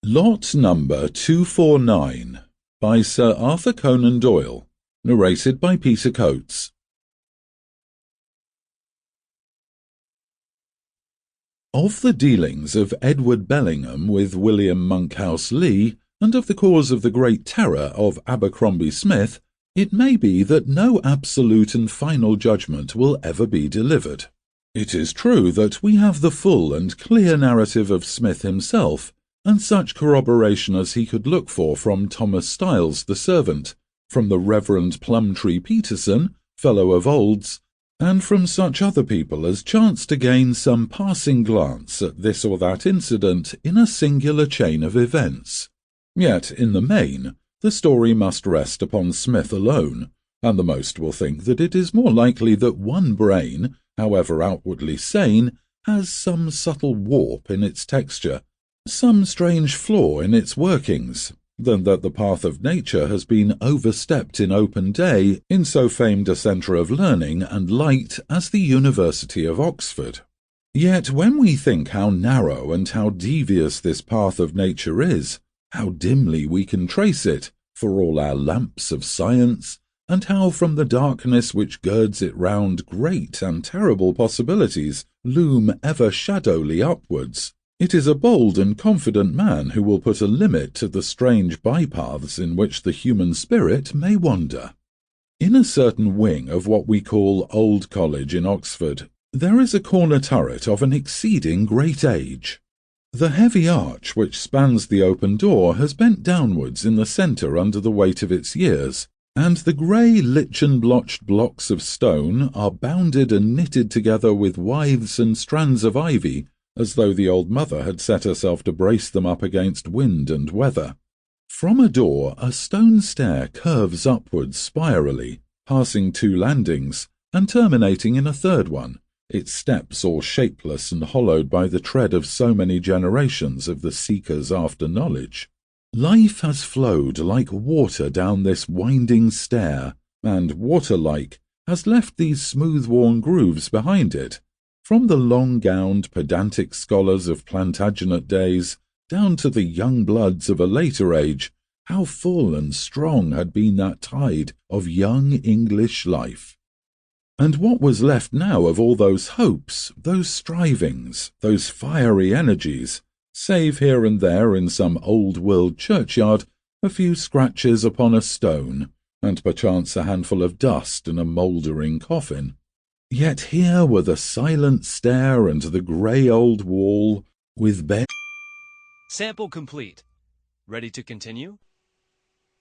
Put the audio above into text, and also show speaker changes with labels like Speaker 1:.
Speaker 1: Lot number 249 by Sir Arthur Conan Doyle, narrated by Peter Coates. Of the dealings of Edward Bellingham with William Monkhouse Lee, and of the cause of the Great Terror of Abercrombie Smith, it may be that no absolute and final judgment will ever be delivered. It is true that we have the full and clear narrative of Smith himself, and such corroboration as he could look for from Thomas Styles the servant, from the Reverend Plumtree Peterson, fellow of Olds, and from such other people as chanced to gain some passing glance at this or that incident in a singular chain of events. Yet, in the main, the story must rest upon Smith alone, and the most will think that it is more likely that one brain, however outwardly sane, has some subtle warp in its texture, some strange flaw in its workings, than that the path of nature has been overstepped in open day in so famed a centre of learning and light as the University of Oxford. Yet when we think how narrow and how devious this path of nature is, how dimly we can trace it, for all our lamps of science, and how from the darkness which girds it round great and terrible possibilities loom ever shadowly upwards, it is a bold and confident man who will put a limit to the strange bypaths in which the human spirit may wander. In a certain wing of what we call Old College in Oxford, there is a corner turret of an exceeding great age. The heavy arch which spans the open door has bent downwards in the centre under the weight of its years, and the grey lichen-blotched blocks of stone are bounded and knitted together with withes and strands of ivy, as though the old mother had set herself to brace them up against wind and weather. From a door a stone stair curves upwards spirally, passing 2 landings, and terminating in a third one, its steps all shapeless and hollowed by the tread of so many generations of the seekers after knowledge. Life has flowed like water down this winding stair, and, water-like, has left these smooth-worn grooves behind it, from the long-gowned, pedantic scholars of Plantagenet days, down to the young bloods of a later age. How full and strong had been that tide of young English life! And what was left now of all those hopes, those strivings, those fiery energies, save here and there in some old-world churchyard a few scratches upon a stone, and perchance a handful of dust in a mouldering coffin? Yet here were the silent stair and the grey old wall, with bed.
Speaker 2: Sample complete. Ready to continue?